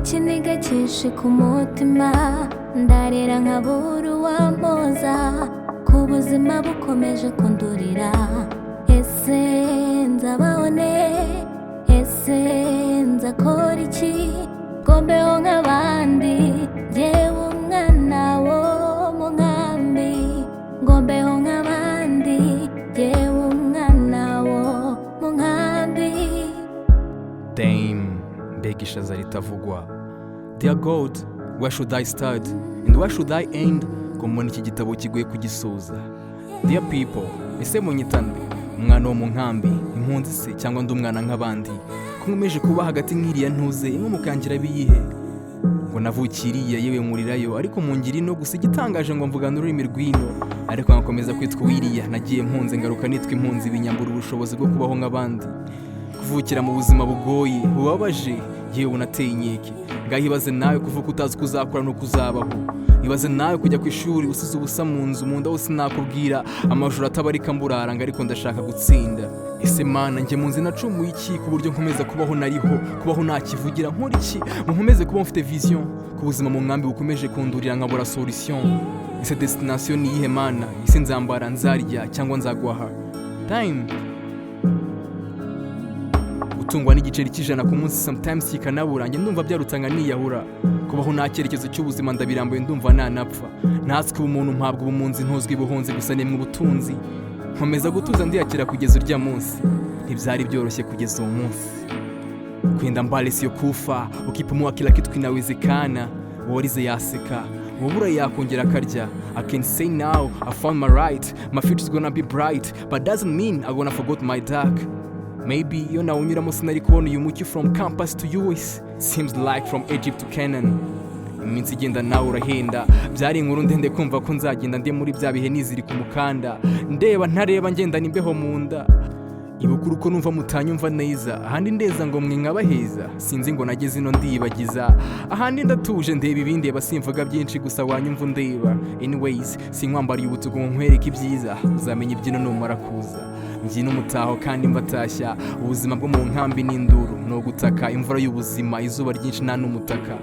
ikiniga cyishe ku mutima ndarira nkabura uwampoza ku buzima bukomeje kundurira ese nzabaho ne ese nzakora iki ngo mbeho nk'abandi yewe umwana wo mu nkambi ngo mbeho nk'abandi yewe umwana wo mu nkambi. Dame mbega ishaza ritavugwa. Dear God, where should I start and where should I end? Kombona ikigitabo cyigoye kugisoza. Dear people, ese munyitande umwana wo mu nkambi, impunzi se cyangwa ndumwana nkabandi, ko nkomeje kuba hagati nk'iriya ntuze imwe mukangira biyihe ngo navukiriya yewe murirayo ariko mungiri no gusa igitangaje ngo mvugana ururimi rwino ariko nkakomeza kwitwa wiriya nagiye mpunze ngaruka nitwa impunzi binyambura ubushobozi bwo kubaho nk'abandi kuvukira mu buzima bugoye bubabaje yewe unateye inkeke ngahibaze nawe kuvuka utazi kuzakora no kuzabaho ibaze nawe kujya ku ishuri usize ubusa mu nzu mu nda wose nakubwira amajoro atabarika mburaranga ariko ndashaka gutsinda ese mana njye munzi nacumuye iki ku buryo nkomeza kubaho nariho kubaho nakivugira nkora iki nkomeze kuba mfite vision ku buzima mu nkambi bukomeje kundurira nkabura solution ese destination ni iyihe mana ese nzambara nzarya cyangwa nzagwaha time utungwa n'igiceri cy'ijana ku munsi sometimes kikanabura njye ndumva byarutanga niyahura kubaho nta cyerekezo cy'ubuzima ndabirambuye ndumva nanapfa ntatswe umuntu mpabwa ubumunzi ntuzwi buhunze gusa nemwe ubutunzi nkomeza gutuza ndiyakira kugeza urya munsi ntibyari byoroshye kugeza uwo munsi kwenda mbale siyo kufa ukipumua kila kitu kinawezekana worize yaseka wabura yakongera akarya I can say now I found my right my future's gonna be bright but doesn't mean I gonna forget my dark. Maybe iyo nawunyuramo sinari kubona uyu mucyo from campus to US seems like from Egypt to Canaan. Iminsi igenda nawe urahenda byari inkuru ndende kumva ko nzagenda ndi muri bya bihe niziri ku mukanda ndeba ntareba ngenda nimbeho mu nda ibukuru ko numva mutanyumva neza ahandi ndeza ngo mwe nkabaheza sinzi ngo nageze ino ndiyibagiza ahandi ndatuje ndeba ibindi basimvuga byinshi gusa wanyumva ndeba anyways sinkwambariye ubutugu ngo nkwereke ibyiza uzamenya ibyino numara kuza mbyina umutaho kandi mbatashya ubuzima bwo mu nkambi n'induru no gutaka imvura y'ubuzima izuba ryinshi nta n'umutaka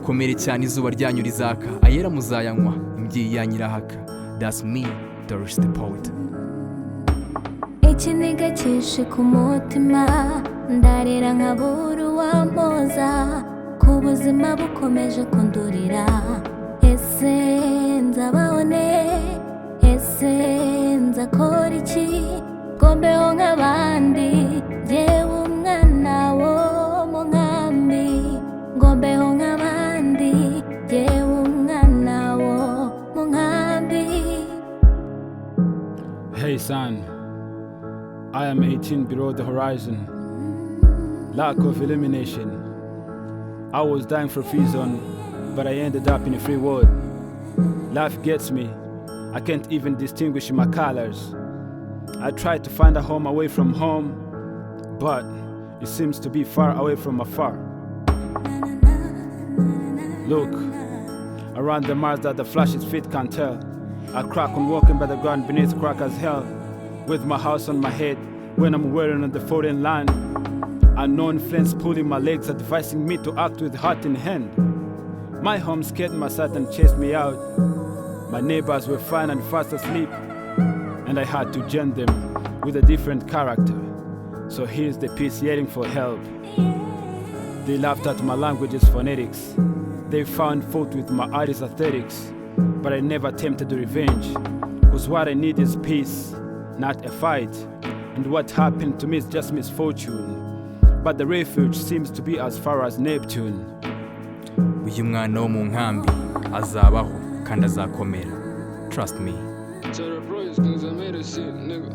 komere cyane izuba ryanyu rizaka ayera muzayanywa imbyeyi yanyirahaka. That's me, Doris the poet. ikiniga cyishe ku mutima ndarira nkabura uwampoza ku buzima bukomeje kundurira ese nzabaho ne ese nzakora iki ngo mbeho nk'abandi yewe umwana wo mu nkambi ngo mbeho nk'abandi yewe umwana wo mu nkambi. Hey son, I am 18 below the horizon. Lack of illumination. I was dying for free zone, but I ended up in a free world. Life gets me. I can't even distinguish my colors. I tried to find a home away from home, but it seems to be far away from afar. Look, around the Mars that the flash's feet can't tell. I crack on walking by the ground beneath crack as hell. With my house on my head, when I'm wearing on the foreign land. Unknown friends pulling my legs, advising me to act with heart in hand. My home scared my sight and chased me out. My neighbors were fine and fast asleep, and I had to join them with a different character. So here's the piece yelling for help. They laughed at my language's phonetics. They found fault with my artist's aesthetics, but I never tempted revenge, cause what I need is peace, not a fight. And what happened to me is just misfortune, but the refuge seems to be as far as Neptune. Uyu mwana wo mu nkambi azabaho kandi azakomera. Trust me. Tell the bros, cause I made a shit, nigga.